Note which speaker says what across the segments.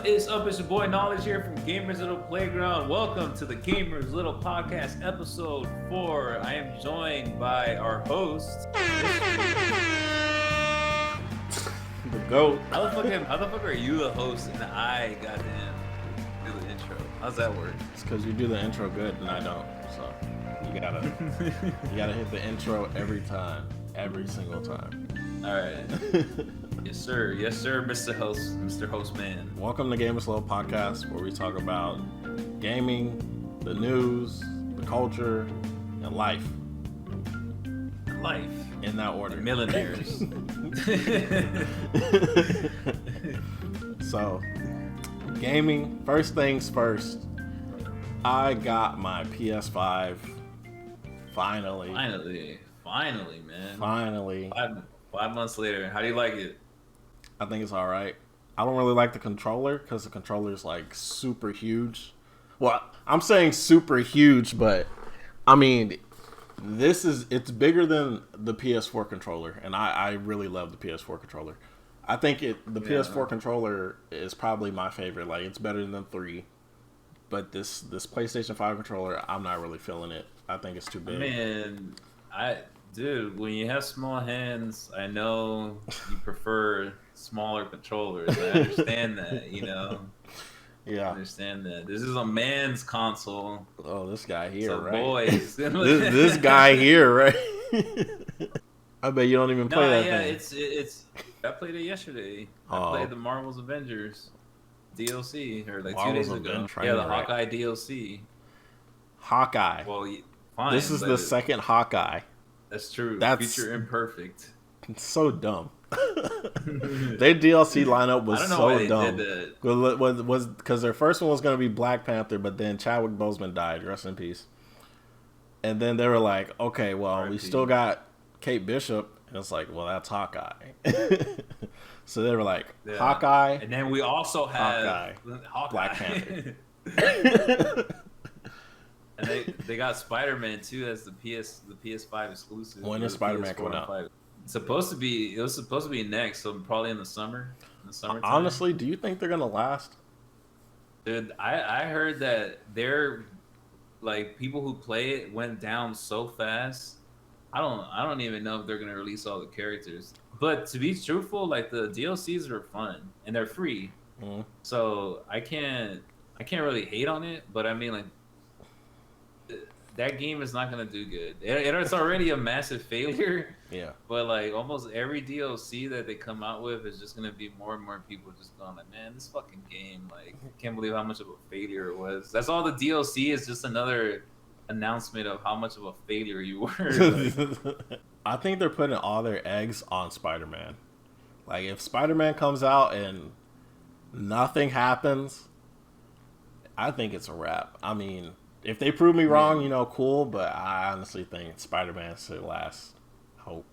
Speaker 1: It's up? It's your boy Knowledge here from Gamers Little Playground. Welcome to the Gamers Little Podcast episode 4. I am joined by our host.
Speaker 2: The GOAT.
Speaker 1: How the fuck are you the host and I goddamn do the intro? How's that work?
Speaker 2: It's because you do the intro good and I don't. So you gotta hit the intro every time, every single time.
Speaker 1: All right. Yes, sir, Mr. Host Man.
Speaker 2: Welcome to Gamers Little Podcast, where we talk about gaming, the news, the culture, and life.
Speaker 1: Life.
Speaker 2: In that order.
Speaker 1: Millionaires.
Speaker 2: So, gaming, first things first. I got my PS5. Finally,
Speaker 1: man.
Speaker 2: Finally.
Speaker 1: 5 months later. How do you like it?
Speaker 2: I think it's all right. I don't really like the controller because the controller is like super huge. Well, I'm saying super huge, but I mean, it's bigger than the PS4 controller, and I really love the PS4 controller. I think the PS4 controller is probably my favorite. Like, it's better than 3. But this PlayStation 5 controller, I'm not really feeling it. I think it's too big.
Speaker 1: Man, dude, when you have small hands, I know you prefer smaller controllers. I understand that,
Speaker 2: Yeah.
Speaker 1: I understand that. This is a man's console.
Speaker 2: Oh, this guy here,
Speaker 1: so
Speaker 2: right?
Speaker 1: Boys.
Speaker 2: this guy here, right? I bet you don't even play that thing.
Speaker 1: It's. I played it yesterday. I played the Marvel's Avengers DLC, or like
Speaker 2: Marvel's
Speaker 1: 2 days ago.
Speaker 2: Avengers,
Speaker 1: Yeah, the
Speaker 2: right.
Speaker 1: Hawkeye DLC.
Speaker 2: Hawkeye.
Speaker 1: Well, fine.
Speaker 2: This is the second Hawkeye.
Speaker 1: That's true.
Speaker 2: That's
Speaker 1: Future Imperfect.
Speaker 2: It's so dumb. Their DLC lineup was so dumb. Was because their first one was going to be Black Panther, but then Chadwick Boseman died. Rest in peace. And then they were like, okay, well, we still got Kate Bishop. And it's like, well, that's Hawkeye. So they were like, Hawkeye.
Speaker 1: And then we also have Hawkeye.
Speaker 2: Black Panther. And
Speaker 1: they got Spider-Man too as the PS5 exclusive.
Speaker 2: When is Spider-Man coming out?
Speaker 1: It was supposed to be next, so probably in the summer.
Speaker 2: Honestly, do you think they're gonna last?
Speaker 1: Dude, I heard that they're like, people who play it went down so fast. I don't even know if they're gonna release all the characters. But to be truthful, like, the DLCs are fun and they're free.
Speaker 2: Mm-hmm. So
Speaker 1: I can't really hate on it, but I mean, like, that game is not gonna do good. It's already a massive failure.
Speaker 2: Yeah.
Speaker 1: But like, almost every DLC that they come out with is just gonna be more and more people just going like, man, this fucking game, like, I can't believe how much of a failure it was. That's all the DLC is, just another announcement of how much of a failure you were. Like,
Speaker 2: I think they're putting all their eggs on Spider-Man. Like, if Spider-Man comes out and nothing happens, I think it's a wrap. I mean, if they prove me wrong, cool, but I honestly think Spider-Man should last. Hope.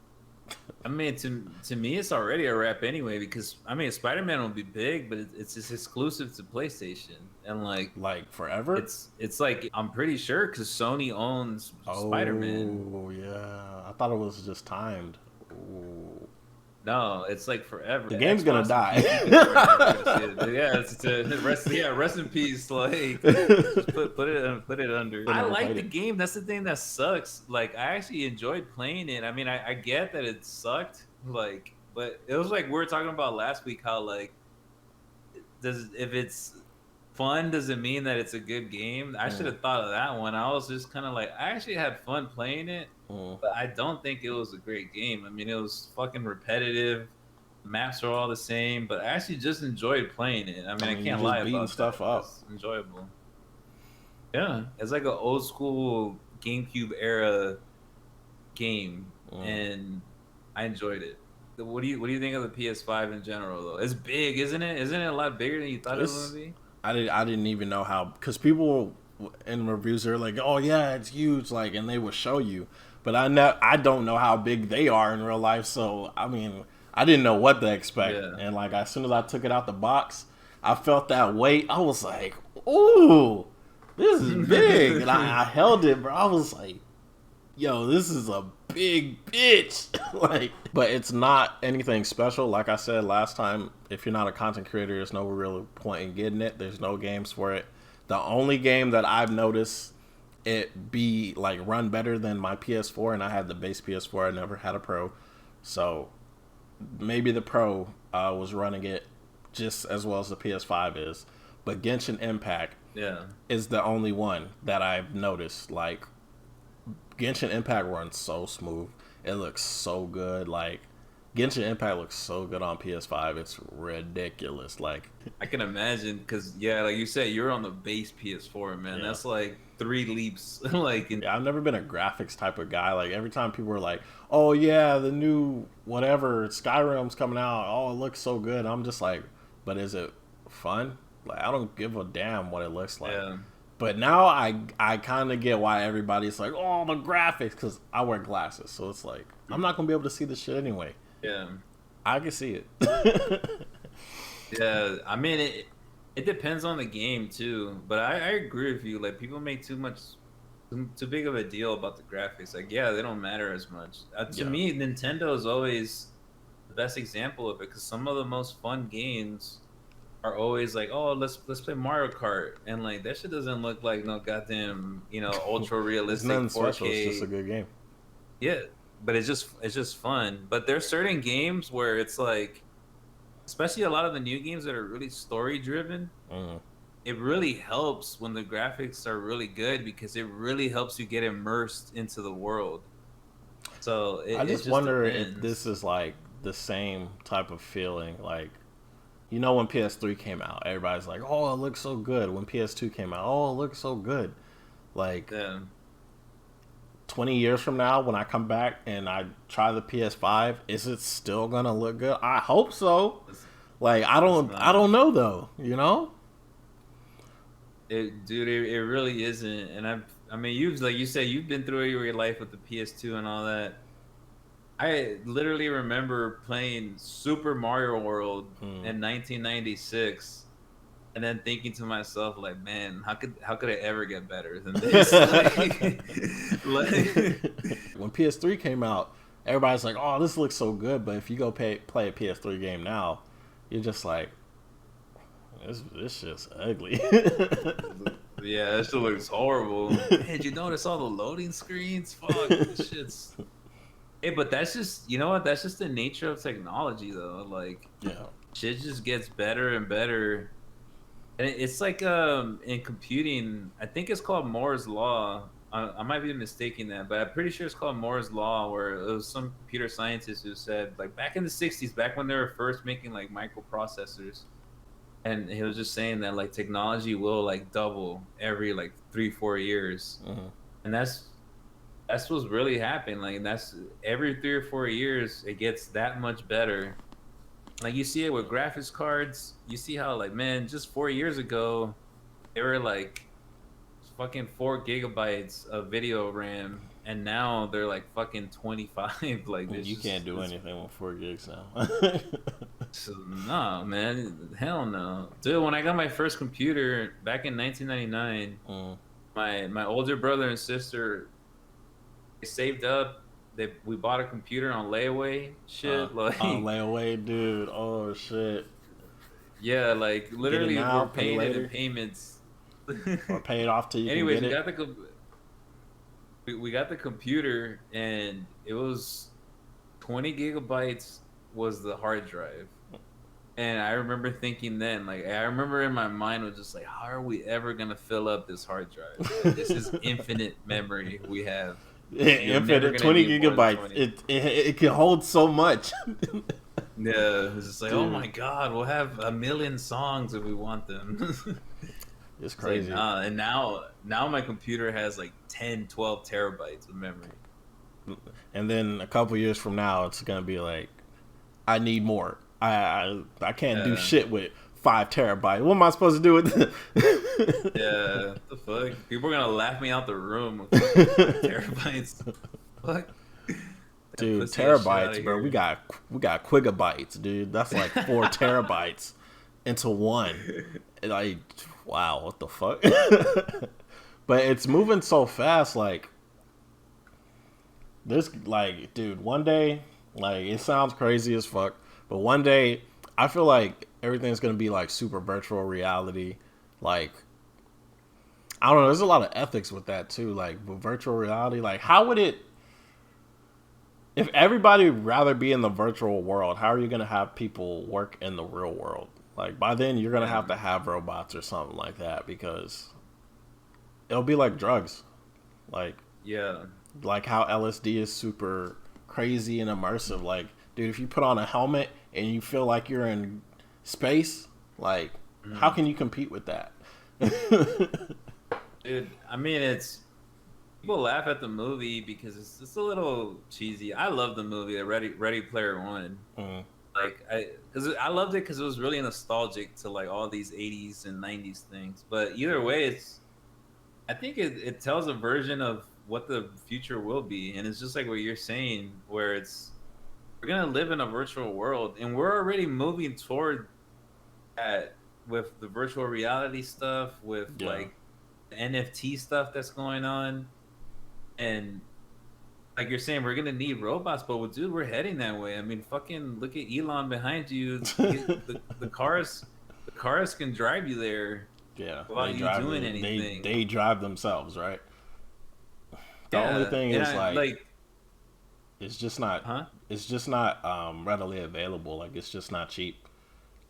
Speaker 1: I mean, to me, it's already a wrap anyway, because, I mean, Spider-Man will be big, but it's just exclusive to PlayStation. And like
Speaker 2: forever?
Speaker 1: It's like, I'm pretty sure, because Sony owns Spider-Man.
Speaker 2: Oh, yeah. I thought it was just timed. Ooh.
Speaker 1: No, it's like forever.
Speaker 2: The game's gonna die.
Speaker 1: Rest in peace. Like, put it under. I like the game. That's the thing that sucks. Like, I actually enjoyed playing it. I mean, I get that it sucked. Like, but it was like we were talking about last week, how, like, if it's fun, does it mean that it's a good game? I should have thought of that one. I was just kind of like, I actually had fun playing it. But I don't think it was a great game. I mean, it was fucking repetitive. Maps are all the same, but I actually just enjoyed playing it. I mean, I can't lie about
Speaker 2: stuff
Speaker 1: that.
Speaker 2: up.
Speaker 1: It's enjoyable. Yeah, it's like an old school GameCube era game, and I enjoyed it. What do you think of the PS5 in general, though? It's big, isn't it? Isn't it a lot bigger than you thought it was gonna be?
Speaker 2: I didn't even know how, because people in reviews are like, oh yeah, it's huge, like, and they will show you. But I don't know how big they are in real life, so I mean, I didn't know what to expect. Yeah. And like, as soon as I took it out the box, I felt that weight. I was like, ooh, this is big. And I held it, bro. I was like, yo, this is a big bitch. Like, but it's not anything special. Like I said last time, if you're not a content creator, there's no real point in getting it. There's no games for it. The only game that I've noticed it be like run better than my PS4, and I had the base PS4. I never had a Pro, so maybe the Pro was running it just as well as the PS5 is. But Genshin Impact is the only one that I've noticed. Like, Genshin Impact runs so smooth. It looks so good. Like, Genshin Impact looks so good on PS5. It's ridiculous. Like,
Speaker 1: I can imagine, because like you said, you're on the base PS4, man. Yeah. That's like 3 leaps.
Speaker 2: Yeah, I've never been a graphics type of guy. Like, every time people are like, "Oh yeah, the new whatever Skyrim's coming out. Oh, it looks so good." I'm just like, "But is it fun?" Like, I don't give a damn what it looks like. Yeah. But now I kind of get why everybody's like, "Oh, the graphics," because I wear glasses, so it's like I'm not gonna be able to see the shit anyway.
Speaker 1: Yeah,
Speaker 2: I can see it.
Speaker 1: Yeah, I mean it depends on the game too, but I agree with you. Like, people make too big of a deal about the graphics. Like, yeah, they don't matter as much. To me, Nintendo is always the best example of it, because some of the most fun games are always like, oh, let's play Mario Kart, and like that shit doesn't look like no goddamn ultra realistic 4K.
Speaker 2: Special. It's just a good game.
Speaker 1: Yeah, but it's just fun. But there's certain games where it's like, especially a lot of the new games that are really story driven, it really helps when the graphics are really good, because it really helps you get immersed into the world. So
Speaker 2: I just wonder if this is like the same type of feeling. Like, when PS3 came out, everybody's like, "Oh, it looks so good." When PS2 came out, "Oh, it looks so good." Like, 20 years from now, when I come back and I try the PS5, is it still gonna look good? I hope so. Like, I don't know though.
Speaker 1: Dude, it really isn't. And I mean, you've been through your life with the PS2 and all that. I literally remember playing Super Mario World in 1996, and then thinking to myself, like, man, how could it ever get better than this?
Speaker 2: When PS3 came out, everybody's like, "Oh, this looks so good," but if you go play a PS3 game now, you're just like, this shit's ugly.
Speaker 1: Yeah, that shit looks horrible. Hey, did you notice all the loading screens? Fuck, this shit's... Hey, but that's just, that's just the nature of technology, though. Like, shit just gets better and better. And it's like, in computing, I think it's called Moore's Law. I might be mistaking that, but I'm pretty sure it's called Moore's Law, where it was some computer scientist who said, like, back in the 60s, back when they were first making, like, microprocessors, and he was just saying that, like, technology will, like, double every, like, 3-4 years. And that's what's really happening. Like, that's every 3 or 4 years it gets that much better. Like, you see it with graphics cards. You see how, like, man, just 4 years ago they were like fucking 4 gigabytes of video RAM, and now they're like fucking 25. Like,
Speaker 2: you can't do anything with 4 gigs now.
Speaker 1: So, no, man, hell no, dude. When I got my first computer back in 1999, my older brother and sister, they saved up. We bought a computer on layaway. Shit, like
Speaker 2: on layaway, dude. Oh shit.
Speaker 1: Yeah, like literally, we're paying it in payments.
Speaker 2: Or pay it off till you
Speaker 1: Anyways,
Speaker 2: can get
Speaker 1: we got the computer, and it was 20 gigabytes was the hard drive. And I remember thinking then, like, I remember in my mind was just like, how are we ever gonna fill up this hard drive? Like, this is infinite memory we have.
Speaker 2: Infinite 20 gigabytes. It can hold so much.
Speaker 1: Yeah, it's just like, dude, oh my god, we'll have 1 million songs if we want them.
Speaker 2: It's crazy.
Speaker 1: Like, and now my computer has like 10, 12 terabytes of memory.
Speaker 2: And then a couple years from now, it's gonna be like, I need more. I can't do shit with 5 terabytes. What am I supposed to do with this?
Speaker 1: Yeah, what the fuck? People are gonna laugh me out the room with 5 terabytes. Fuck.
Speaker 2: Dude, terabytes, bro. We got quigabytes, dude. That's like 4 terabytes into one. Like, wow, what the fuck? But it's moving so fast. Like, This like, dude, one day, like it sounds crazy as fuck, but one day I feel like everything's gonna be like super virtual reality. Like I don't know, there's a lot of ethics with that too. Like with virtual reality, like how would it if everybody would rather be in the virtual world, how are you gonna have people work in the real world? Like by then you're gonna
Speaker 1: Yeah.
Speaker 2: have to have robots or something like that because it'll be like drugs. Like
Speaker 1: Yeah.
Speaker 2: like how LSD is super crazy and immersive. Like, dude, if you put on a helmet and you feel like you're in space, like, how
Speaker 1: Mhm.
Speaker 2: can you compete with that?
Speaker 1: Dude, I mean, it's people laugh at the movie because it's a little cheesy. I love the movie, the Ready Player One.
Speaker 2: Mm,
Speaker 1: Like because I loved it because it was really nostalgic to like all these 80s and 90s things. But either way, I think it tells a version of what the future will be, and it's just like what you're saying, where we're gonna live in a virtual world, and we're already moving toward that with the virtual reality stuff, with
Speaker 2: yeah.
Speaker 1: like the NFT stuff that's going on, and like you're saying, we're gonna need robots, but well, dude, we're heading that way. I mean, fucking look at Elon behind you. The cars can drive you there
Speaker 2: Yeah,
Speaker 1: without you doing anything.
Speaker 2: they drive themselves, right? The only
Speaker 1: Yeah,
Speaker 2: thing
Speaker 1: and
Speaker 2: is
Speaker 1: I
Speaker 2: like
Speaker 1: like,
Speaker 2: it's just not
Speaker 1: huh?
Speaker 2: readily available. Like it's just not cheap.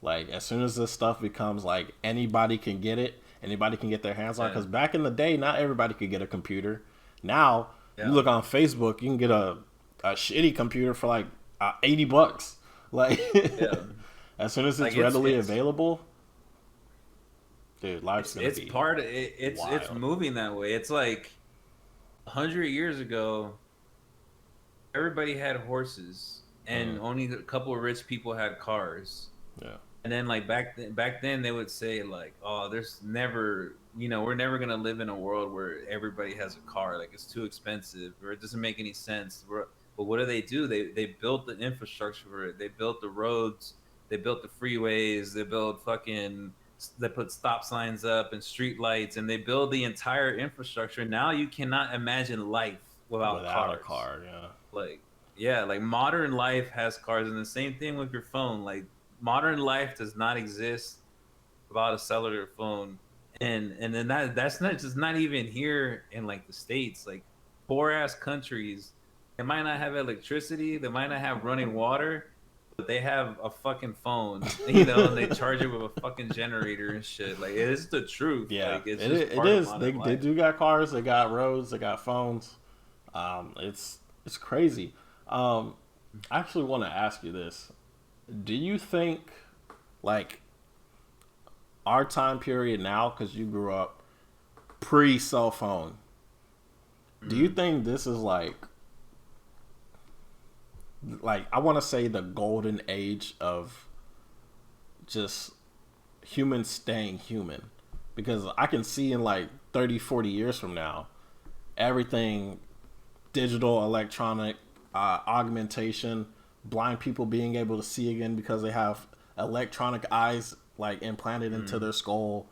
Speaker 2: Like as soon as this stuff becomes like anybody can get it, anybody can get their hands on.
Speaker 1: Yeah,
Speaker 2: Because back in the day, not everybody could get a computer. Now you
Speaker 1: yeah,
Speaker 2: look on Facebook, you can get a shitty computer for like $80. Like
Speaker 1: yeah.
Speaker 2: as soon as
Speaker 1: Like
Speaker 2: it's readily
Speaker 1: it's
Speaker 2: available, dude, life's gonna
Speaker 1: it's
Speaker 2: be
Speaker 1: part of it, it's
Speaker 2: wild.
Speaker 1: moving that way. It's like 100 years ago, everybody had horses, and
Speaker 2: Mm,
Speaker 1: only a couple of rich people had cars.
Speaker 2: yeah,
Speaker 1: And then like back then they would say like, oh, there's never, we're never gonna live in a world where everybody has a car. Like it's too expensive, or it doesn't make any sense. But what do? They built the infrastructure for it. They built the roads. They built the freeways. They built fucking. They put stop signs up and street lights, and they build the entire infrastructure. Now you cannot imagine life without
Speaker 2: without a
Speaker 1: cars.
Speaker 2: car, yeah,
Speaker 1: Like, yeah, like modern life has cars, and the same thing with your phone. Like modern life does not exist without a cellular phone. And then that's not just not even here in like the States. Like poor ass countries, they might not have electricity, they might not have running water, but they have a fucking phone, and they charge it with a fucking generator and shit. Like it is the truth.
Speaker 2: yeah.
Speaker 1: Like it's just
Speaker 2: It
Speaker 1: part of
Speaker 2: is.
Speaker 1: modern
Speaker 2: They
Speaker 1: life.
Speaker 2: do got cars. They got roads. They got phones. It's crazy. I actually want to ask you this: do you think, like, our time period now, because you grew up pre cell phone, do you
Speaker 1: Mm.
Speaker 2: think this is like I want to say the golden age of just humans staying human? Because I can see in like 30, 40 years from now, everything digital, electronic, augmentation, blind people being able to see again because they have electronic eyes like implanted into
Speaker 1: Mm.
Speaker 2: their skull.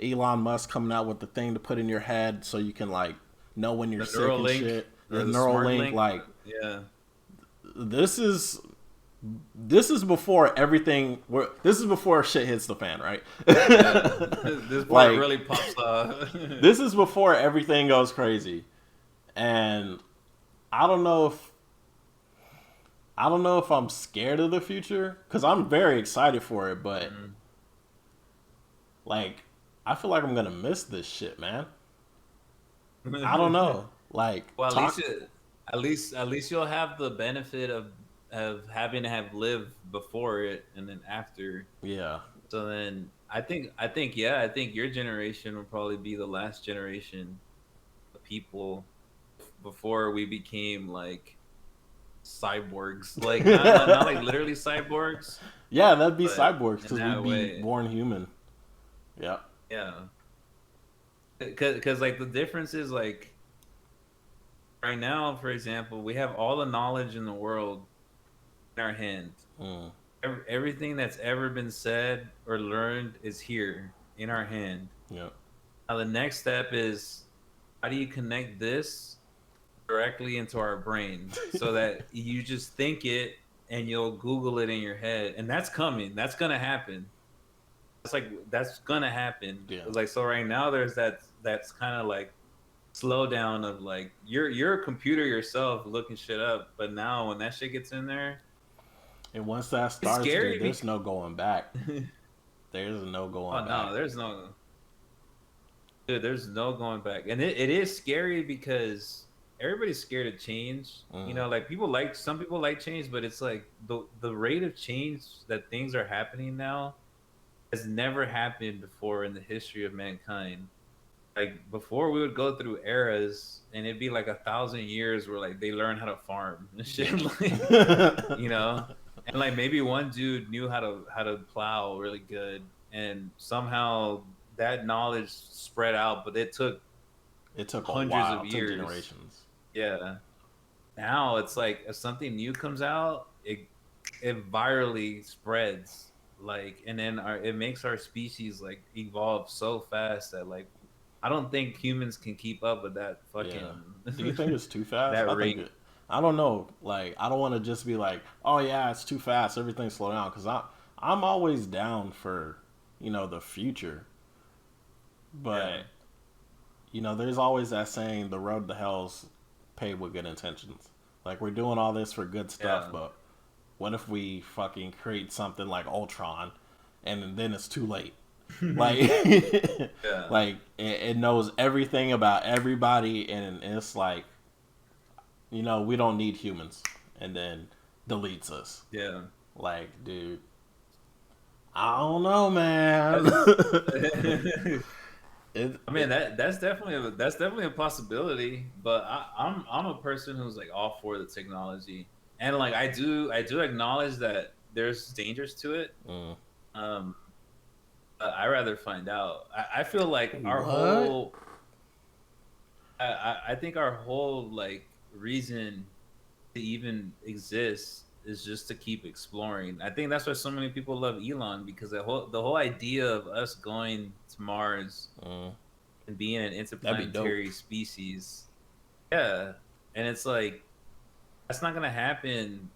Speaker 2: Elon Musk coming out with the thing to put in your head so you can like know when you're
Speaker 1: The
Speaker 2: sick and
Speaker 1: Neuralink
Speaker 2: shit. The
Speaker 1: or the Smart
Speaker 2: Neuralink,
Speaker 1: Link.
Speaker 2: like
Speaker 1: Yeah.
Speaker 2: this is this is before everything. This is before shit hits the fan, right?
Speaker 1: Yeah. This part
Speaker 2: Like
Speaker 1: really pops off.
Speaker 2: this is before everything goes crazy, and I don't know if I'm scared of the future because I'm very excited for it, but
Speaker 1: Mm.
Speaker 2: like I feel like I'm gonna miss this shit, man. I don't know. Like
Speaker 1: Well,
Speaker 2: talk,
Speaker 1: at least you'll have the benefit of having to have lived before it and then after.
Speaker 2: yeah,
Speaker 1: So then I think your generation will probably be the last generation of people before we became like cyborgs. Like not like literally cyborgs,
Speaker 2: yeah. That'd be
Speaker 1: but
Speaker 2: cyborgs
Speaker 1: in
Speaker 2: because we'd
Speaker 1: that
Speaker 2: be
Speaker 1: way.
Speaker 2: born human. Yeah,
Speaker 1: Yeah. Cause like the difference is like right now, for example, we have all the knowledge in the world in our hand.
Speaker 2: mm,
Speaker 1: Everything that's ever been said or learned is here in our hand.
Speaker 2: yeah,
Speaker 1: Now the next step is how do you connect this directly into our brain, so that you just think it and you'll Google it in your head, and that's coming. That's gonna happen. It's like that's gonna happen.
Speaker 2: Yeah.
Speaker 1: Like so, right now there's that's kind of like slowdown of like you're a computer yourself looking shit up, but now when that shit gets in there,
Speaker 2: And once that
Speaker 1: it's
Speaker 2: starts,
Speaker 1: scary.
Speaker 2: dude, there's no going back. There's no
Speaker 1: Oh
Speaker 2: going back.
Speaker 1: no, there's no, dude, there's no going back, and it is scary because everybody's scared of change. You know, like some people like change, but it's like the rate of change that things are happening now has never happened before in the history of mankind. Like before, we would go through eras, and it'd be like 1,000 years where like they learn how to farm and shit, like, you know, and like maybe one dude knew how to plow really good, and somehow that knowledge spread out, but
Speaker 2: It took a
Speaker 1: hundreds
Speaker 2: while.
Speaker 1: of
Speaker 2: It took
Speaker 1: years.
Speaker 2: generations.
Speaker 1: Yeah. Now it's like if something new comes out, it virally spreads, like, and then it makes our species like evolve so fast that like I don't think humans can keep up with that
Speaker 2: Yeah.
Speaker 1: fucking
Speaker 2: Do you think it's too fast?
Speaker 1: that
Speaker 2: I think
Speaker 1: rate.
Speaker 2: it. I don't know. Like, I don't want to just be like, oh yeah, it's too fast. Everything slow down. Because I'm always down for, the future.
Speaker 1: Yeah.
Speaker 2: But there's always that saying, the road to hell's paved with good intentions. Like, we're doing all this for good stuff,
Speaker 1: Yeah.
Speaker 2: but what if we fucking create something like Ultron, and then it's too late? Like,
Speaker 1: Yeah.
Speaker 2: like it knows everything about everybody, and it's like, we don't need humans, and then deletes us.
Speaker 1: Yeah.
Speaker 2: Like, dude, I don't know, man.
Speaker 1: I mean that's definitely a possibility, but I'm a person who's like all for the technology, and like I do acknowledge that there's dangers to it.
Speaker 2: Mm.
Speaker 1: Um, I rather find out. I feel like our
Speaker 2: What?
Speaker 1: whole I think our whole like reason to even exist is just to keep exploring. I think that's why so many people love Elon, because the whole idea of us going to Mars
Speaker 2: Mm.
Speaker 1: and being an
Speaker 2: That'd be dope.
Speaker 1: interplanetary species. Yeah. And it's like that's not gonna happen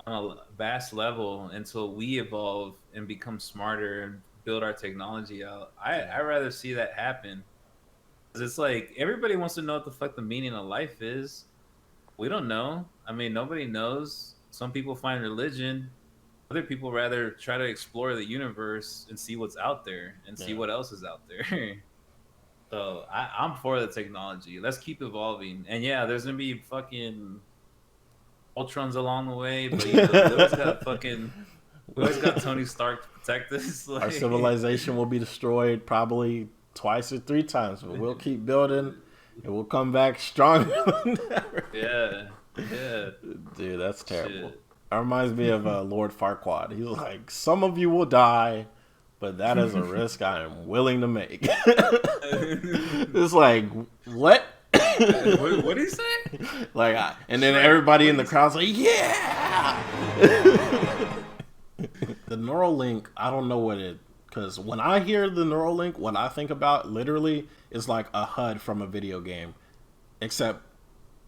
Speaker 1: on a vast level until we evolve and become smarter and build our technology out. I rather see that happen. 'Cause it's like everybody wants to know what the fuck the meaning of life is. We don't know. I mean, nobody knows. Some people find religion. Other people rather try to explore the universe and see what's out there and see
Speaker 2: Yeah.
Speaker 1: what else is out there. So I'm for the technology. Let's keep evolving. And yeah, there's gonna be fucking Ultrons along the way, but we always got Tony Stark to protect us.
Speaker 2: Our
Speaker 1: Like,
Speaker 2: civilization will be destroyed probably twice or three times, but we'll keep building, and we'll come back stronger than ever.
Speaker 1: yeah, yeah,
Speaker 2: Dude, that's terrible.
Speaker 1: shit.
Speaker 2: That reminds me of Lord Farquaad. He's like, some of you will die, but that is a risk I am willing to make. It's like, what?
Speaker 1: What did he say?
Speaker 2: Like, and then everybody in the crowd's like, yeah! The Neuralink, I don't know what it, because when I hear the Neuralink, what I think about literally is like a HUD from a video game, except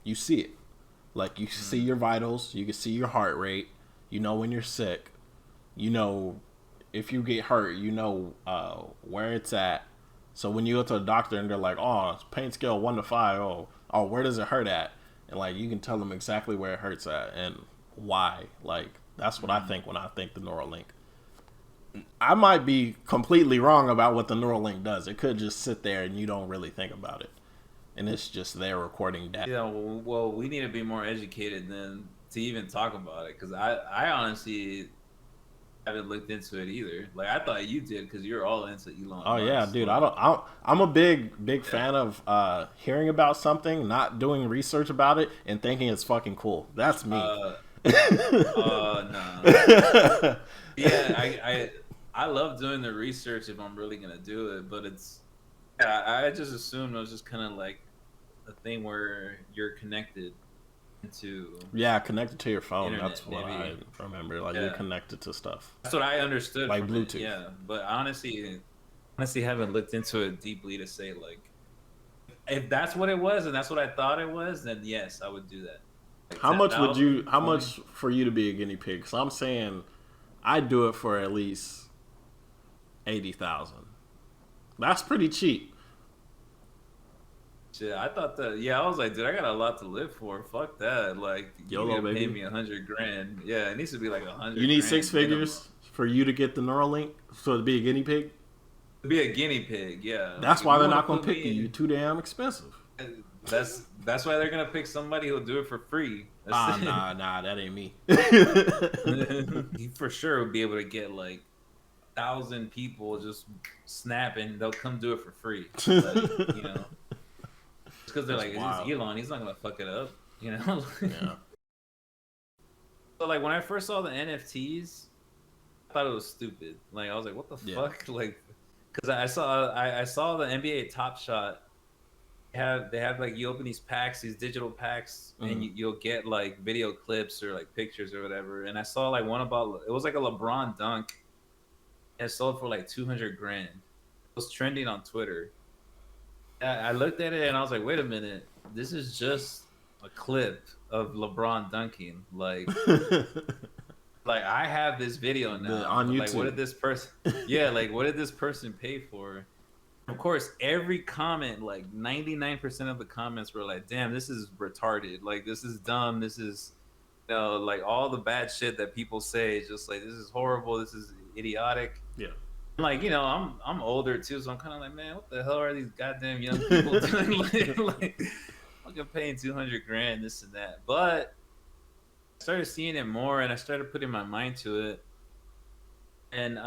Speaker 2: you see it. Like, you see your vitals, you can see your heart rate, you know when you're sick, you know if you get hurt, you know where it's at. So when you go to a doctor and they're like, oh, it's pain scale 1 to 5, oh, where does it hurt at? And like, you can tell them exactly where it hurts at and why. Like, that's what I think when I think the Neuralink. I might be completely wrong about what the Neuralink does. It could just sit there and you don't really think about it, and it's just there recording data.
Speaker 1: Yeah, well, we need to be more educated than to even talk about it, because I honestly haven't looked into it either. Like I thought you did, because you're all into Elon
Speaker 2: Oh yeah,
Speaker 1: Musk.
Speaker 2: dude.
Speaker 1: Like,
Speaker 2: I'm a big fan of hearing about something, not doing research about it, and thinking it's fucking cool. That's me.
Speaker 1: No. Yeah, I love doing the research if I'm really gonna do it, but I just assumed it was just kind of like a thing where you're connected to
Speaker 2: connected to your phone.
Speaker 1: internet,
Speaker 2: That's what
Speaker 1: maybe.
Speaker 2: I remember. Like, you're connected to stuff
Speaker 1: That's what I understood.
Speaker 2: like
Speaker 1: From it,
Speaker 2: Bluetooth.
Speaker 1: yeah, but honestly haven't looked into it deeply to say like if that's what it was and that's what I thought it was, then yes, I would do that. Like
Speaker 2: How much would you?
Speaker 1: 10,000,
Speaker 2: How
Speaker 1: 20.
Speaker 2: much for you to be a guinea pig? Because I'm saying I'd do it for at least 80,000. That's pretty cheap.
Speaker 1: Shit, I thought that. Yeah, I was like, dude, I got a lot to live for. Fuck that. Like, you
Speaker 2: YOLO,
Speaker 1: need to pay
Speaker 2: baby.
Speaker 1: me 100 grand. Yeah, it needs to be like
Speaker 2: You
Speaker 1: 100
Speaker 2: need
Speaker 1: grand
Speaker 2: six
Speaker 1: minimum.
Speaker 2: figures for you to get the Neuralink, so to be a guinea pig.
Speaker 1: To be a guinea pig, yeah. Like,
Speaker 2: That's
Speaker 1: if
Speaker 2: why
Speaker 1: you
Speaker 2: they're
Speaker 1: want to
Speaker 2: not gonna
Speaker 1: put
Speaker 2: pick you. You're
Speaker 1: me,
Speaker 2: too damn expensive.
Speaker 1: that's why they're gonna pick somebody who'll do it for free. That's
Speaker 2: Ah,
Speaker 1: it.
Speaker 2: nah, that ain't me.
Speaker 1: He for sure would be able to get like 1,000 people just snapping. They'll come do it for free. Like, because they're
Speaker 2: That's
Speaker 1: like, it's
Speaker 2: wild.
Speaker 1: Elon. He's not gonna fuck it up. You know.
Speaker 2: Yeah.
Speaker 1: So like when I first saw the NFTs, I thought it was stupid. Like I was like, what the
Speaker 2: Yeah.
Speaker 1: fuck? Like, because I saw the NBA Top Shot. They have like you open these packs, these digital packs, and you'll get like video clips or like pictures or whatever. And I saw like one about it was like a LeBron dunk. And it sold for like 200 grand. It was trending on Twitter. I looked at it and I was like, wait a minute, this is just a clip of LeBron dunking. Like I have this video now.
Speaker 2: On YouTube.
Speaker 1: Like, what did this person? Yeah, like what did this person pay for? Of course, every comment, like 99% of the comments were like, "Damn, this is retarded. Like this is dumb. This is, like all the bad shit that people say. Just like this is horrible. This is idiotic."
Speaker 2: Yeah.
Speaker 1: Like I'm older too, so I'm kind of like, man, what the hell are these goddamn young people doing? like fucking paying 200 grand, this and that. But I started seeing it more, and I started putting my mind to it, and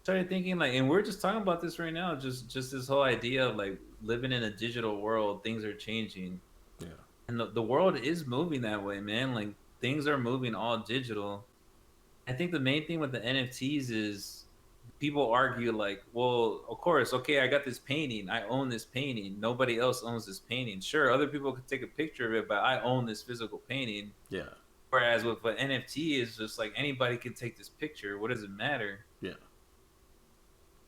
Speaker 1: started thinking like, and we're just talking about this right now, just this whole idea of like living in a digital world. Things are changing,
Speaker 2: Yeah.
Speaker 1: and the world is moving that way, man. Like things are moving all digital. I think the main thing with the NFTs is people argue like, well, of course, okay, I got this painting, I own this painting, nobody else owns this painting. Sure, other people could take a picture of it, but I own this physical painting.
Speaker 2: Yeah.
Speaker 1: Whereas with an NFT is just like anybody can take this picture. What does it matter?
Speaker 2: Yeah.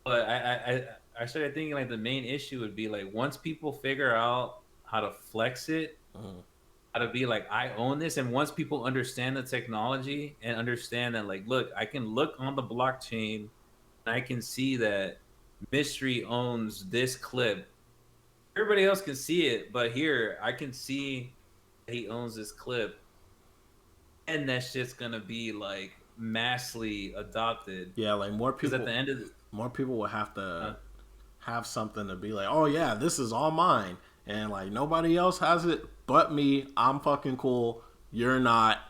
Speaker 1: But I started thinking like the main issue would be like once people figure out how to flex it, how to be like I own this, and once people understand the technology and understand that like, look, I can look on the blockchain and I can see that Mystery owns this clip. Everybody else can see it, but here I can see that he owns this clip, and that shit's gonna be like massively adopted.
Speaker 2: Yeah, like more
Speaker 1: Because
Speaker 2: people.
Speaker 1: at the end of
Speaker 2: More people will have to have something to be like, oh yeah, this is all mine, and like nobody else has it but me. I'm fucking cool. You're not,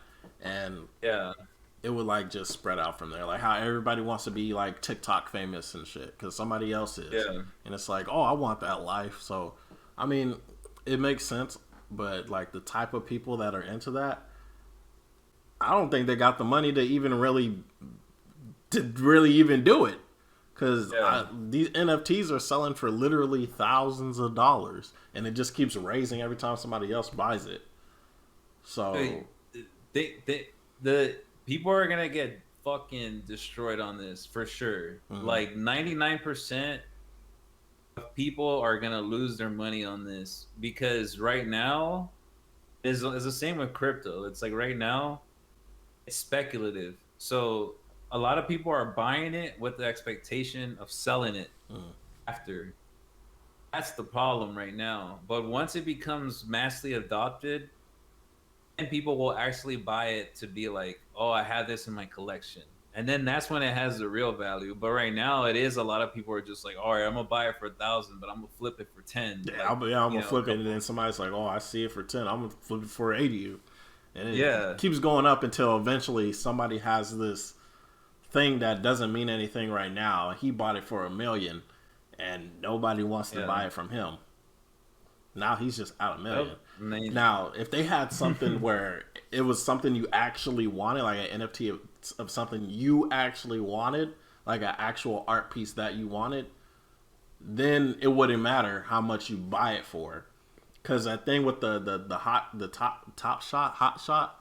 Speaker 2: and
Speaker 1: yeah,
Speaker 2: it would like just spread out from there. Like how everybody wants to be like TikTok famous and shit because somebody else is, and it's like, oh, I want that life. So, I mean, it makes sense, but like the type of people that are into that, I don't think they got the money to really even do it. Because these NFTs are selling for literally thousands of dollars, and it just keeps raising every time somebody else buys it. So,
Speaker 1: the people are gonna get fucking destroyed on this for sure. Like 99% of people are gonna lose their money on this because right now is the same with crypto. It's like right now it's speculative. So a lot of people are buying it with the expectation of selling it after. That's the problem right now. But once it becomes massively adopted, and people will actually buy it to be like, oh, I have this in my collection. And then that's when it has the real value. But right now, it is a lot of people are just like, all right, I'm gonna buy it for 1,000, but I'm gonna flip it for 10.
Speaker 2: Yeah, I'm gonna flip it, and then somebody's like, oh, I see it for 10. I'm gonna flip it for 80. And it keeps going up until eventually somebody has this thing that doesn't mean anything right now. He bought it for $1 million, and nobody wants to buy it from him. Now he's just out $1 million. Now, if they had something where it was something you actually wanted, like an NFT of something you actually wanted, like an actual art piece that you wanted, then it wouldn't matter how much you buy it for. Because that thing with the top shot.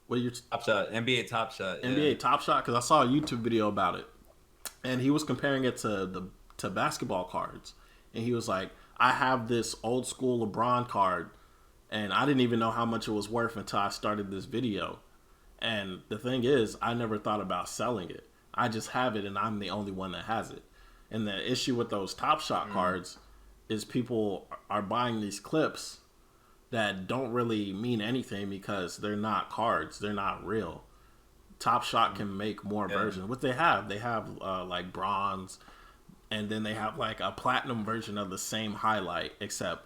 Speaker 2: What you
Speaker 1: Top Shot, NBA Top Shot,
Speaker 2: NBA Top Shot? Because I saw a YouTube video about it, and he was comparing it to basketball cards, and he was like, I have this old school LeBron card, and I didn't even know how much it was worth until I started this video. And the thing is, I never thought about selling it. I just have it, and I'm the only one that has it. And the issue with those Top Shot cards is people are buying these clips that don't really mean anything because they're not cards. They're not real. Top Shot can make more versions. What they have like bronze, and then they have like a platinum version of the same highlight, except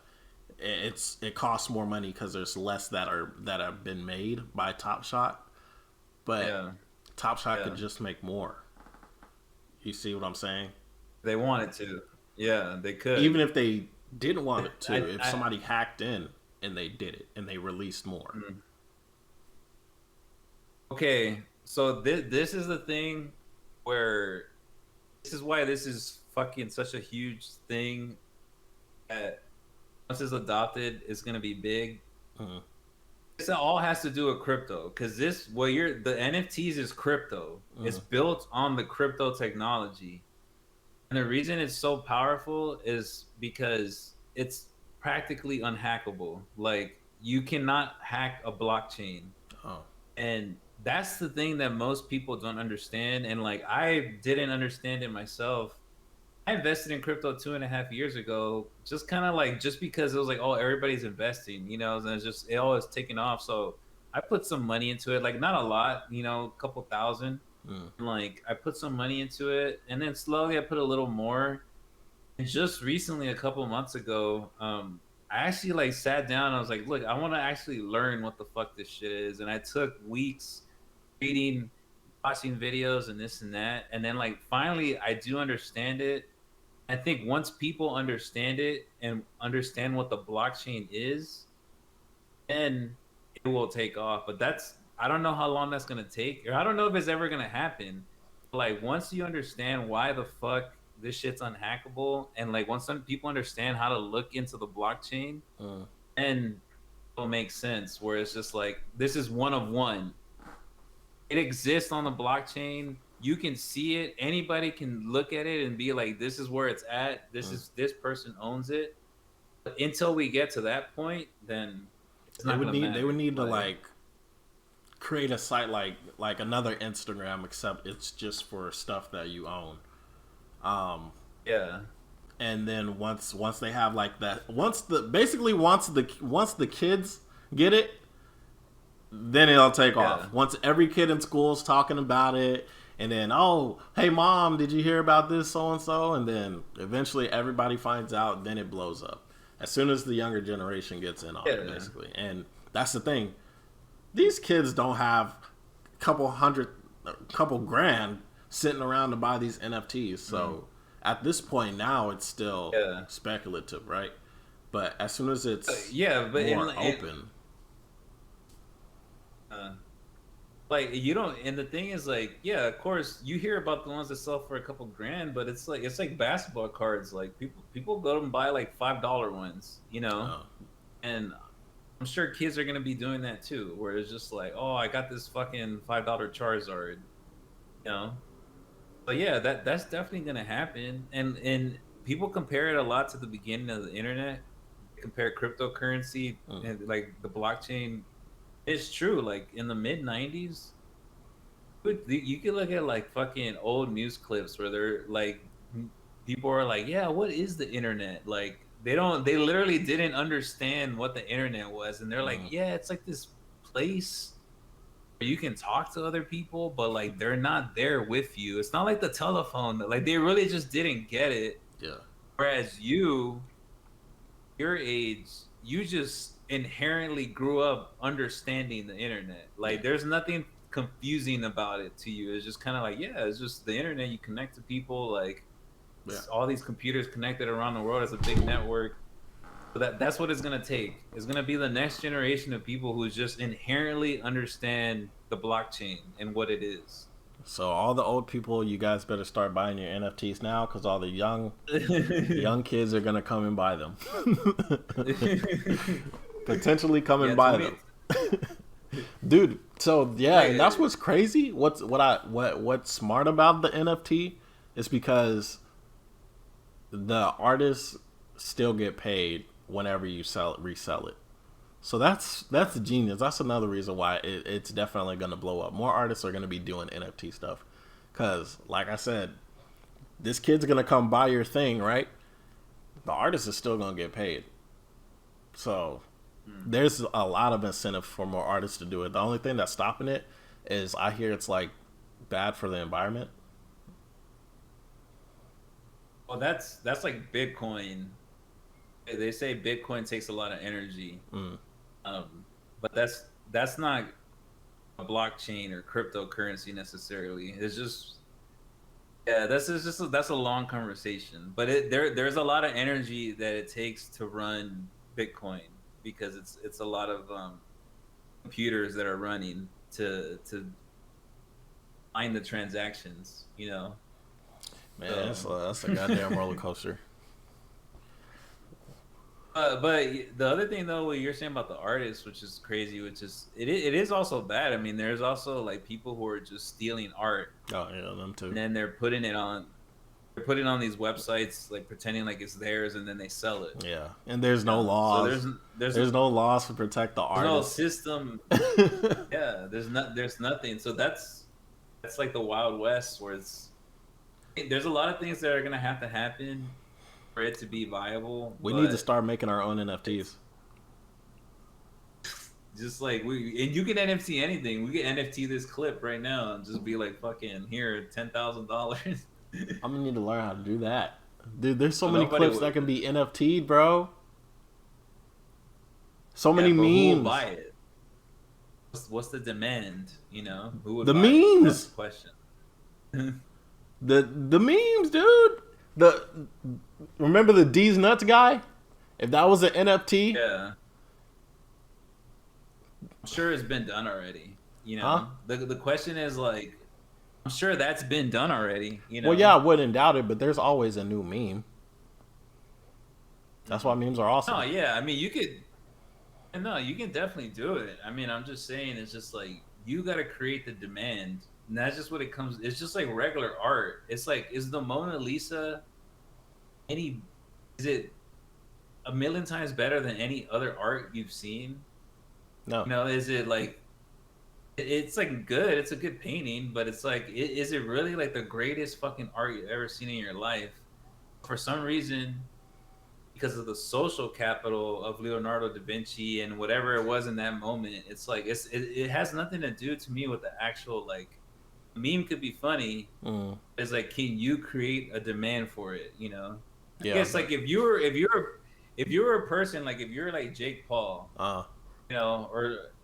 Speaker 2: it costs more money because there's less that have been made by Top Shot. But Top Shot could just make more. You see what I'm saying?
Speaker 1: They wanted to. Yeah, they could.
Speaker 2: Even if they didn't want it to, if somebody hacked in and they did it and they released more.
Speaker 1: Okay, so this is the thing where this is why this is fucking such a huge thing that once it's adopted, it's gonna be big. This all has to do with crypto because the NFTs is crypto. It's built on the crypto technology. And the reason it's so powerful is because it's practically unhackable. Like, you cannot hack a blockchain. And that's the thing that most people don't understand. And like, I didn't understand it myself. I invested in crypto 2.5 years ago, just kind of like, just because it was like, oh, everybody's investing, you know, and it always taking off. So I put some money into it, like not a lot, you know, a couple thousand. Like, I put some money into it, and then slowly I put a little more. And just recently, a couple months ago, I actually like sat down and I was like, look, I want to actually learn what the fuck this shit is. And I took weeks reading, watching videos and this and that. And then like finally I do understand it. I think once people understand it and understand what the blockchain is, then it will take off. But I don't know how long that's going to take, or I don't know if it's ever going to happen. Like, once you understand why the fuck this shit's unhackable, and like once some people understand how to look into the blockchain, and it'll make sense, where it's just like, this is one of one. It exists on the blockchain. You can see it. Anybody can look at it and be like, this is where it's at. This person owns it. But until we get to that point, then it's not
Speaker 2: they would need to like create a site like another Instagram, except it's just for stuff that you own. And then once they have like that, once the kids get it, then it'll take off. Once every kid in school is talking about it, and then, oh, hey mom, did you hear about this so and so? And then eventually everybody finds out, then it blows up. As soon as the younger generation gets in on it, basically. And that's the thing. These kids don't have a couple grand sitting around to buy these NFTs. So at this point now, it's still speculative, right? But as soon as it's more open.
Speaker 1: Like, you don't, and the thing is, like, yeah, of course you hear about the ones that sell for a couple grand, but it's like basketball cards. Like, people go and buy like $5 ones, you know. And I'm sure kids are gonna be doing that too, where it's just like, oh, I got this fucking $5 Charizard, you know. But yeah, that's definitely gonna happen. And people compare it a lot to the beginning of the internet. Compare cryptocurrency and like the blockchain. It's true. Like, in the mid 90s, you could look at like fucking old news clips where they're like, people are like, yeah, what is the internet? Like, they literally didn't understand what the internet was, and they're like, yeah, it's like this place where you can talk to other people, but like they're not there with you. It's not like the telephone. Like, they really just didn't get it. Whereas your age, you just inherently grew up understanding the internet. Like, there's nothing confusing about it to you. It's just kind of like, yeah, it's just the internet. You connect to people, like all these computers connected around the world as a big network. So that's what it's gonna take. It's gonna be the next generation of people who just inherently understand the blockchain and what it is.
Speaker 2: So all the old people, you guys better start buying your NFTs now, because all the young kids are gonna come and buy them. Potentially come and buy them, dude. So and that's what's crazy. What's smart about the NFT is because the artists still get paid whenever you resell it. So that's genius. That's another reason why it's definitely going to blow up. More artists are going to be doing NFT stuff because, like I said, this kid's going to come buy your thing, right? The artist is still going to get paid. So there's a lot of incentive for more artists to do it. The only thing that's stopping it is I hear it's like bad for the environment.
Speaker 1: Well, that's like Bitcoin. They say Bitcoin takes a lot of energy, but that's not a blockchain or cryptocurrency necessarily. It's just that's a long conversation. But there's a lot of energy that it takes to run Bitcoin because it's a lot of computers that are running to find the transactions.
Speaker 2: Man, that's a goddamn roller coaster.
Speaker 1: But the other thing though, what you're saying about the artists, which is crazy, which is it is also bad. I mean, there's also like people who are just stealing art.
Speaker 2: Oh yeah, them too.
Speaker 1: And then they're putting it on these websites, like pretending like it's theirs, and then they sell it.
Speaker 2: Yeah, and there's no laws. So there's no laws to protect the artist.
Speaker 1: No system. Yeah, there's nothing. So that's like the Wild West, where there's a lot of things that are gonna have to happen for it to be viable.
Speaker 2: We need to start making our own NFTs.
Speaker 1: Just like and you can NFT anything. We can NFT this clip right now and just be like, fucking here, $10,000.
Speaker 2: I'm gonna need to learn how to do that, dude. There's so many clips that can be NFT'd, bro. So many memes.
Speaker 1: Who will buy it? What's the demand? Who would
Speaker 2: the
Speaker 1: buy
Speaker 2: memes?
Speaker 1: It? That's the question.
Speaker 2: the memes, dude. Remember the D's Nuts guy? If that was an NFT,
Speaker 1: yeah, I'm sure it's been done already.
Speaker 2: Huh?
Speaker 1: The question is like, I'm sure that's been done already.
Speaker 2: Well, yeah, I wouldn't doubt it, but there's always a new meme. That's why memes are awesome.
Speaker 1: Oh yeah, I mean you can definitely do it. I mean, I'm just saying, it's just like you got to create the demand. And that's just what it comes. It's just like regular art. It's like, is the Mona Lisa is it a million times better than any other art you've seen?
Speaker 2: No.
Speaker 1: Is it like, it's like good. It's a good painting, but it's like, is it really like the greatest fucking art you've ever seen in your life? For some reason, because of the social capital of Leonardo da Vinci and whatever it was in that moment, it's like, it has nothing to do to me with the actual, like, meme could be funny. It's like, can you create a demand for it?
Speaker 2: Yeah,
Speaker 1: I guess like if you're a person, like if you're like Jake Paul,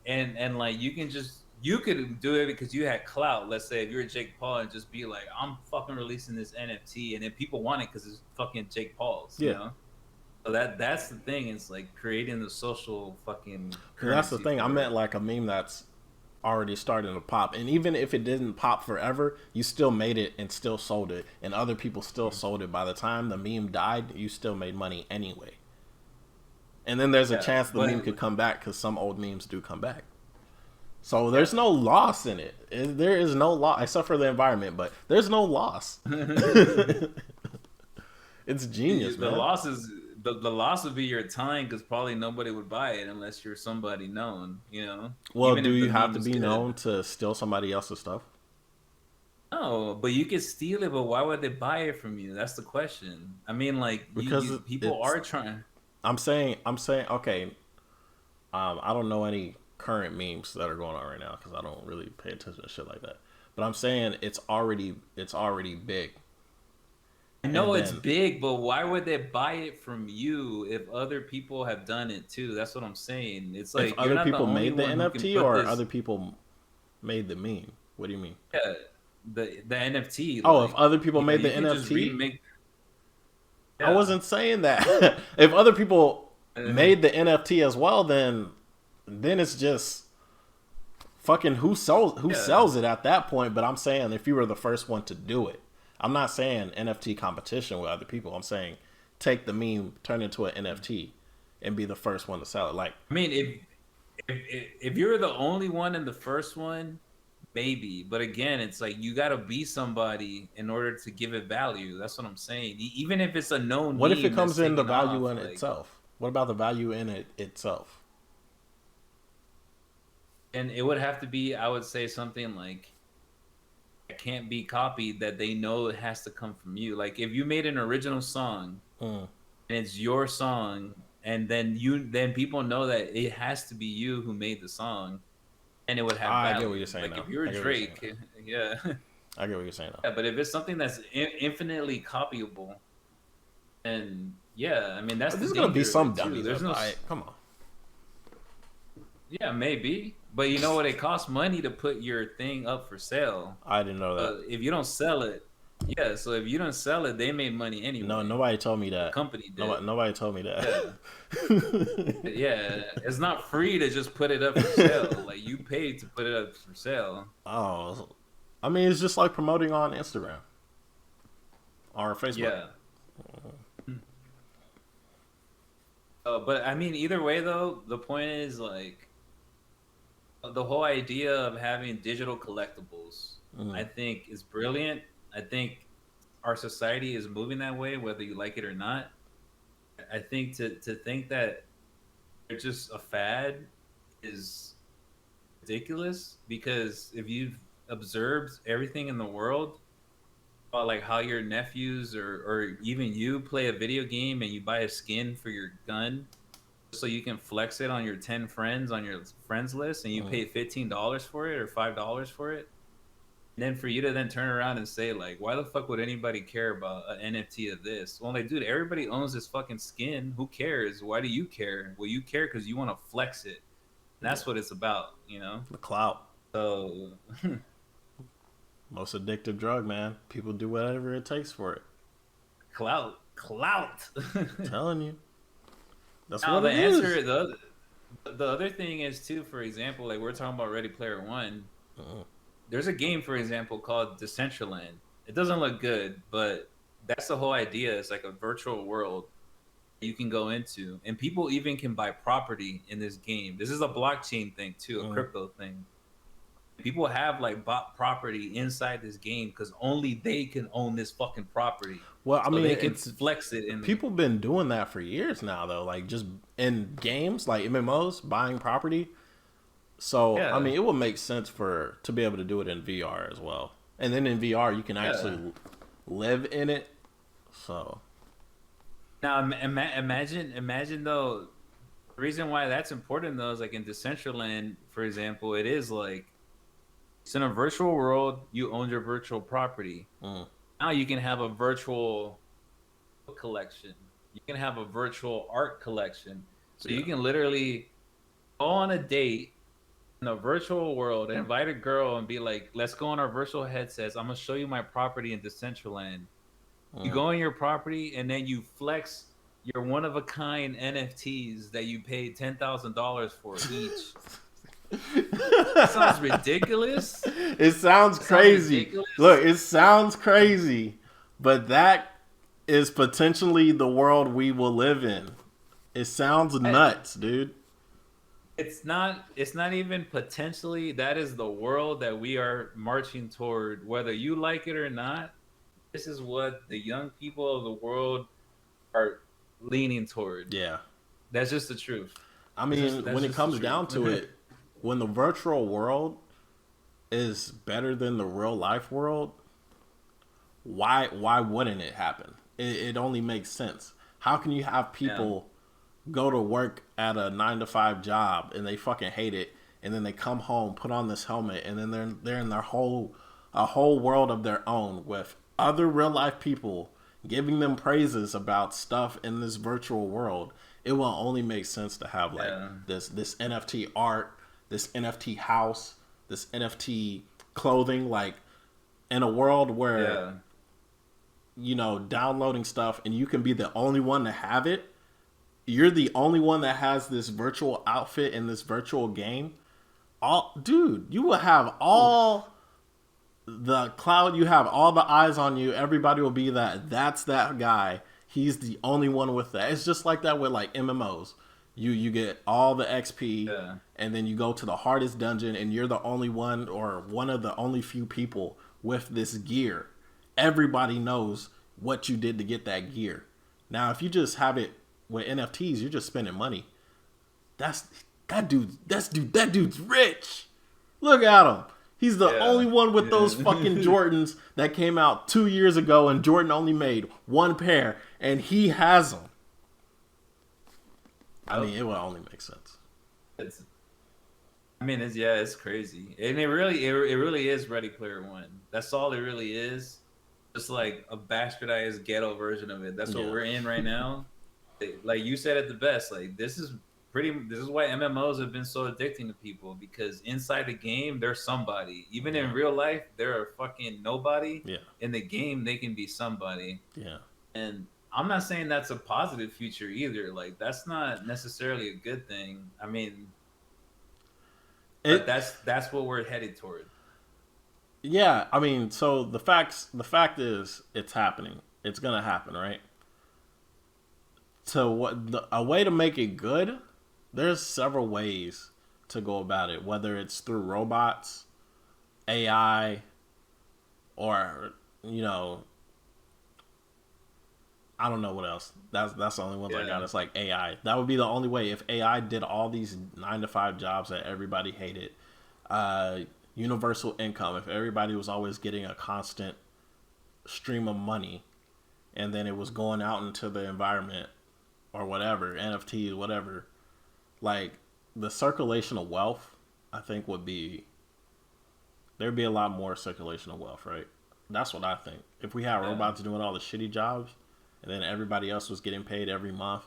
Speaker 1: and like you could do it because you had clout. Let's say if you're Jake Paul and just be like, I'm fucking releasing this NFT, and then people want it because it's fucking Jake Paul's. So that's the thing. It's like creating the social fucking.
Speaker 2: That's the thing. I meant like a meme that's already starting to pop, and even if it didn't pop forever, you still made it and still sold it, and other people still sold it. By the time the meme died, you still made money anyway. And then there's a chance the meme could come back because some old memes do come back. So there's no loss in it. There is no loss except for the environment, but there's no loss. It's genius, man.
Speaker 1: The loss is the loss would be your time because probably nobody would buy it unless you're somebody known.
Speaker 2: Well, do you have to be known to steal somebody else's stuff?
Speaker 1: No, but you could steal it. But why would they buy it from you? That's the question. I mean, like, because people are trying.
Speaker 2: I'm saying, okay. I don't know any current memes that are going on right now because I don't really pay attention to shit like that. But I'm saying it's already big.
Speaker 1: I know it's big, but why would they buy it from you if other people have done it too? That's what I'm saying. It's like
Speaker 2: if other people made the NFT or other people made the meme. What do you mean?
Speaker 1: Yeah, the NFT.
Speaker 2: Oh, if other people made the NFT. I wasn't saying that. If other people made the NFT as well, then it's just fucking who sells it at that point. But I'm saying if you were the first one to do it. I'm not saying NFT competition with other people. I'm saying take the meme, turn it into an NFT, and be the first one to sell it. Like,
Speaker 1: I mean, if you're the only one and the first one, Maybe, but again, it's like you got to be somebody in order to give it value. That's what I'm saying. Even if it's a known
Speaker 2: What if it
Speaker 1: meme that's
Speaker 2: comes in the
Speaker 1: taken
Speaker 2: value
Speaker 1: off,
Speaker 2: in
Speaker 1: like,
Speaker 2: itself? What about the value in it itself?
Speaker 1: and it would have to be, I would say, something like it can't be copied, that they know it has to come from you. Like if you made an original song
Speaker 2: Mm.
Speaker 1: and it's your song, and then people know that it has to be you who made the song, and it would have
Speaker 2: I get what you're
Speaker 1: value.
Speaker 2: saying
Speaker 1: Like
Speaker 2: now.
Speaker 1: if you're
Speaker 2: I get what you're saying
Speaker 1: Drake, yeah.
Speaker 2: now. I get what you're saying now.
Speaker 1: Yeah, but if it's something that's infinitely copyable, and yeah, I mean that's the
Speaker 2: There's gonna be
Speaker 1: danger of
Speaker 2: some
Speaker 1: it too.
Speaker 2: dummies
Speaker 1: There's
Speaker 2: that
Speaker 1: no,
Speaker 2: buy it. Come on.
Speaker 1: yeah, maybe, but you know what? It costs money to put your thing up for sale.
Speaker 2: I didn't know that.
Speaker 1: If you don't sell it, yeah. So if you don't sell it, they made money anyway.
Speaker 2: No, nobody told me
Speaker 1: The
Speaker 2: that.
Speaker 1: company did.
Speaker 2: Nobody told me that.
Speaker 1: Yeah. Yeah, it's not free to just put it up for sale. Like you paid to put it up for sale.
Speaker 2: Oh, I mean, it's just like promoting on Instagram or Facebook.
Speaker 1: Yeah. But I mean, either way, though, the point is like the whole idea of having digital collectibles. I think is brilliant. I think our society is moving that way, whether you like it or not. I think to think that it's just a fad is ridiculous, because if you've observed everything in the world about like how your nephews or even you play a video game and you buy a skin for your gun so you can flex it on your 10 friends on your friends list, and you pay $15 for it or $5 for it, and then for you to then turn around and say like, why the fuck would anybody care about an NFT of this? Well, like, dude, everybody owns this fucking skin. Who cares? Why do you care? Well, you care because you want to flex it. And that's what it's about, you know?
Speaker 2: The clout.
Speaker 1: So
Speaker 2: Most addictive drug, man. People do whatever it takes for it.
Speaker 1: clout.
Speaker 2: I'm telling you. That's
Speaker 1: Now
Speaker 2: what
Speaker 1: the
Speaker 2: it
Speaker 1: answer,
Speaker 2: is.
Speaker 1: the other thing is too. For example, like we're talking about Ready Player One.
Speaker 2: Uh-huh.
Speaker 1: There's a game, for example, called Decentraland. It doesn't look good, but that's the whole idea. It's like a virtual world you can go into, and people even can buy property in this game. This is a blockchain thing too, a crypto thing. People have like bought property inside this game because only they can own this fucking property.
Speaker 2: Well, I mean,
Speaker 1: they can
Speaker 2: it's
Speaker 1: flex it. In
Speaker 2: people been doing that for years now, though. Like just in games, like MMOs, buying property. So
Speaker 1: Yeah.
Speaker 2: I mean, it would make sense to be able to do it in VR as well. And then in VR, you can actually live in it. So
Speaker 1: now imagine though. The reason why that's important though is like in Decentraland, for example, it is like it's in a virtual world. You own your virtual property. Now you can have a virtual book collection. You can have a virtual art collection. So you can literally go on a date in a virtual world, invite a girl and be like, let's go on our virtual headsets. I'm going to show you my property in Decentraland. You go on your property and then you flex your one-of-a-kind NFTs that you paid $10,000 for each. That sounds ridiculous.
Speaker 2: It sounds crazy. Look, it sounds crazy, but that is potentially the world we will live in. It sounds nuts, dude.
Speaker 1: It's not even potentially. That is the world that we are marching toward, whether you like it or not. This is what the young people of the world are leaning toward.
Speaker 2: Yeah.
Speaker 1: That's just the truth.
Speaker 2: I mean, when it comes down to it, when the virtual world is better than the real life world, why wouldn't it happen? It only makes sense. How can you have people go to work at a 9-to-5 job and they fucking hate it, and then they come home, put on this helmet, and then they're in a whole world of their own with other real life people giving them praises about stuff in this virtual world? It will only make sense to have like this NFT art, this NFT house, this NFT clothing, like in a world where you know, downloading stuff and you can be the only one to have it. You're the only one that has this virtual outfit in this virtual game. Dude, you will have all the cloud. You have all the eyes on you. Everybody will be that's that guy. He's the only one with that. It's just like that with like MMOs. You get all the XP and then you go to the hardest dungeon, and you're the only one or one of the only few people with this gear. Everybody knows what you did to get that gear. Now, if you just have it with NFTs, you're just spending money. That dude's rich. Look at him. He's the only one with those fucking Jordans that came out 2 years ago, and Jordan only made one pair, and he has them. I mean, it would only make sense.
Speaker 1: It's crazy, and it really is Ready Player One. That's all it really is. Just like a bastardized ghetto version of it. That's what we're in right now. Like you said it the best. Like this is why MMOs have been so addicting to people, because inside the game they're somebody. Even in real life, they're a fucking nobody. Yeah. In the game, they can be somebody. Yeah. And I'm not saying that's a positive future either. Like that's not necessarily a good thing. I mean, but that's what we're headed toward.
Speaker 2: Yeah, I mean, so the fact is, it's happening. It's gonna happen, right? So a way to make it good, there's several ways to go about it. Whether it's through robots, AI, or I don't know what else. That's the only ones I got. It's like AI. That would be the only way. If AI did all these 9-to-5 jobs that everybody hated, universal income. If everybody was always getting a constant stream of money, and then it was going out into the environment or whatever, NFTs, whatever, like the circulation of wealth, I think there'd be a lot more circulation of wealth, right? That's what I think. If we had robots doing all the shitty jobs, and then everybody else was getting paid every month.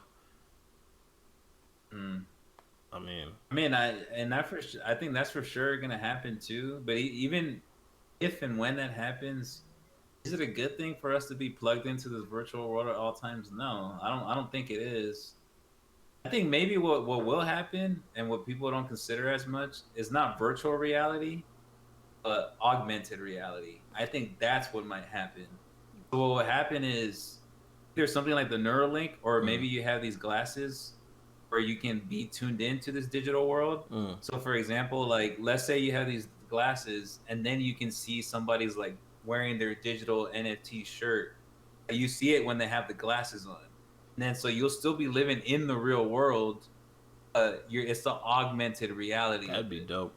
Speaker 2: I
Speaker 1: think that's for sure gonna happen too. But even if and when that happens, is it a good thing for us to be plugged into this virtual world at all times? No, I don't think it is. I think maybe what will happen, and what people don't consider as much, is not virtual reality, but augmented reality. I think that's what might happen. So what will happen is there's something like the Neuralink, or maybe you have these glasses where you can be tuned into this digital world. So for example, like let's say you have these glasses, and then you can see somebody's like wearing their digital NFT shirt. You see it when they have the glasses on. And then so you'll still be living in the real world. It's the augmented reality.
Speaker 2: That'd be dope.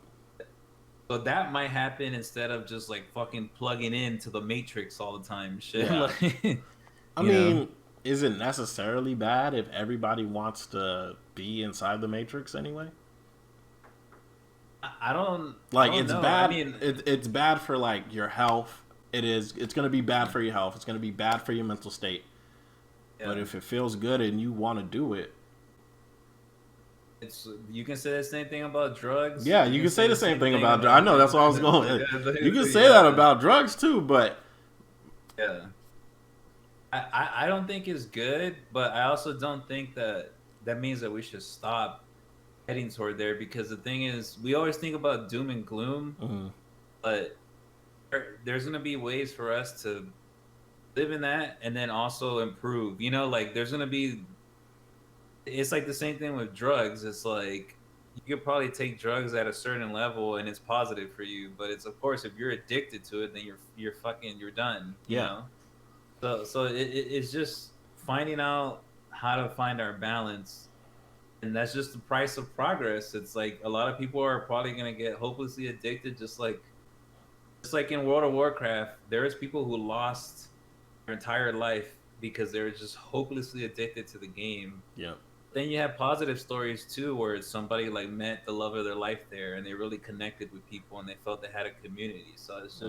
Speaker 1: So that might happen instead of just like fucking plugging into the Matrix all the time. Shit.
Speaker 2: Yeah. I mean, is it necessarily bad if everybody wants to be inside the Matrix anyway?
Speaker 1: I don't
Speaker 2: it's
Speaker 1: know.
Speaker 2: bad.
Speaker 1: I mean,
Speaker 2: it's bad for like your health. It's going to be bad for your health. It's going to be bad for your mental state. Yeah. But if it feels good and you want to do it,
Speaker 1: you can say the same thing about drugs.
Speaker 2: Yeah, you can say the same thing about drugs. I know, that's what I was going. You can say that about drugs too, but
Speaker 1: yeah. I don't think it's good, but I also don't think that means that we should stop heading toward there, because the thing is, we always think about doom and gloom, but there's going to be ways for us to live in that and then also improve. Like there's going to be, it's like the same thing with drugs. It's like you could probably take drugs at a certain level and it's positive for you, but it's, of course, if you're addicted to it, then you're done. You know? So it's just finding out how to find our balance, and that's just the price of progress. It's like a lot of people are probably gonna get hopelessly addicted, just like in World of Warcraft. There's people who lost their entire life because they were just hopelessly addicted to the game. Yeah. Then you have positive stories too, where somebody like met the love of their life there, and they really connected with people, and they felt they had a community. So it's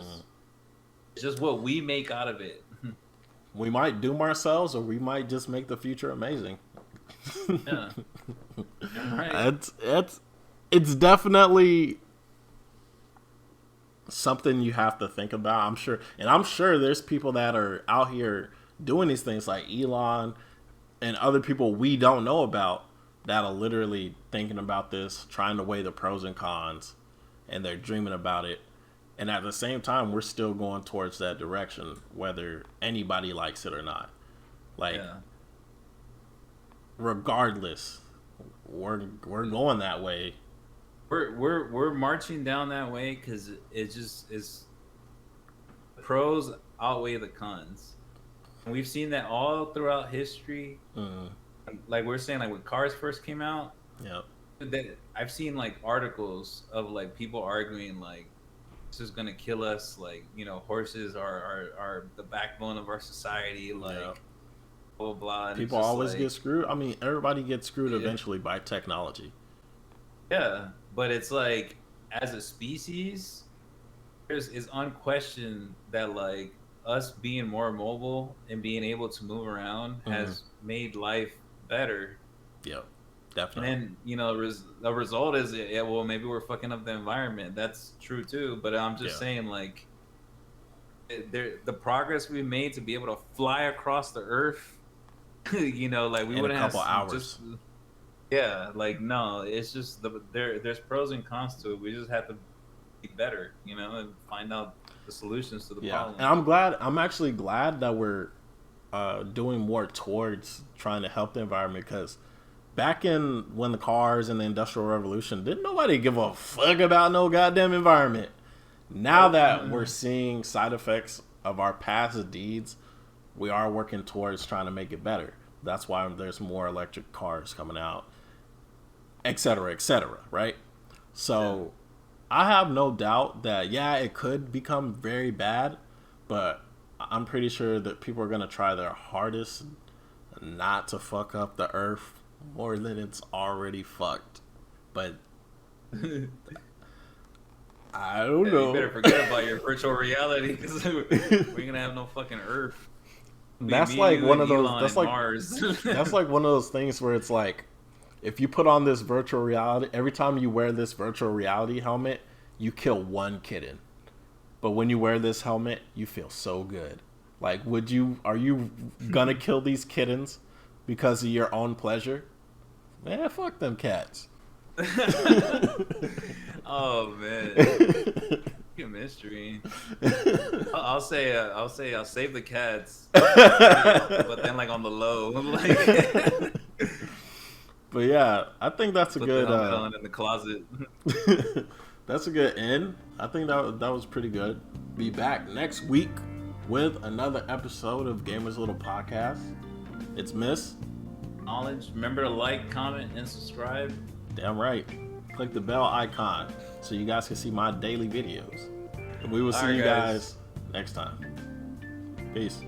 Speaker 1: just what we make out of it.
Speaker 2: We might doom ourselves, or we might just make the future amazing.
Speaker 1: Yeah. Right.
Speaker 2: It's definitely something you have to think about. I'm sure there's people that are out here doing these things, like Elon and other people we don't know about, that are literally thinking about this, trying to weigh the pros and cons, and they're dreaming about it. And at the same time, we're still going towards that direction, whether anybody likes it or not. Like, regardless, we're going that way.
Speaker 1: we're marching down that way because it just is. The pros outweigh the cons. And we've seen that all throughout history. Like we're saying, like when cars first came out.
Speaker 2: Yep.
Speaker 1: I've seen like articles of like people arguing like this is gonna kill us. Like horses are the backbone of our society. Like blah blah. blah.
Speaker 2: People always get screwed. I mean, everybody gets screwed eventually by technology.
Speaker 1: Yeah, but it's like as a species, it's unquestioned that like us being more mobile and being able to move around has made life better.
Speaker 2: Yep. Definitely.
Speaker 1: And then the result is well maybe we're fucking up the environment. That's true too. But I'm just saying like the progress we made to be able to fly across the earth, like we wouldn't have
Speaker 2: a couple hours.
Speaker 1: Like no, it's just there's pros and cons to it. We just have to be better, and find out the solutions to the problem.
Speaker 2: And I'm actually glad that we're doing more towards trying to help the environment because. Back in when the cars and the Industrial Revolution, didn't nobody give a fuck about no goddamn environment. Now that we're seeing side effects of our past deeds, we are working towards trying to make it better. That's why there's more electric cars coming out, et cetera, right? So I have no doubt that, it could become very bad, but I'm pretty sure that people are going to try their hardest not to fuck up the earth more than it's already fucked. But I don't know.
Speaker 1: You better forget about your virtual reality because we ain't gonna have no fucking Earth.
Speaker 2: That's like one of those. That's like
Speaker 1: Mars.
Speaker 2: That's like one of those things where it's like, if you put on this virtual reality, every time you wear this virtual reality helmet, you kill one kitten. But when you wear this helmet, you feel so good. Like, are you gonna kill these kittens because of your own pleasure? Man, fuck them cats.
Speaker 1: Oh man, a mystery. I'll say I'll save the cats, but then like on the low, like.
Speaker 2: But yeah, I think that's a good.
Speaker 1: In the closet.
Speaker 2: That's a good end. I think that was pretty good. Be back next week with another episode of Gamers Little Podcast. It's Miss
Speaker 1: Knowledge. Remember to like, comment, and subscribe.
Speaker 2: Damn right. Click the bell icon so you guys can see my daily videos. And we will see you guys next time. Peace.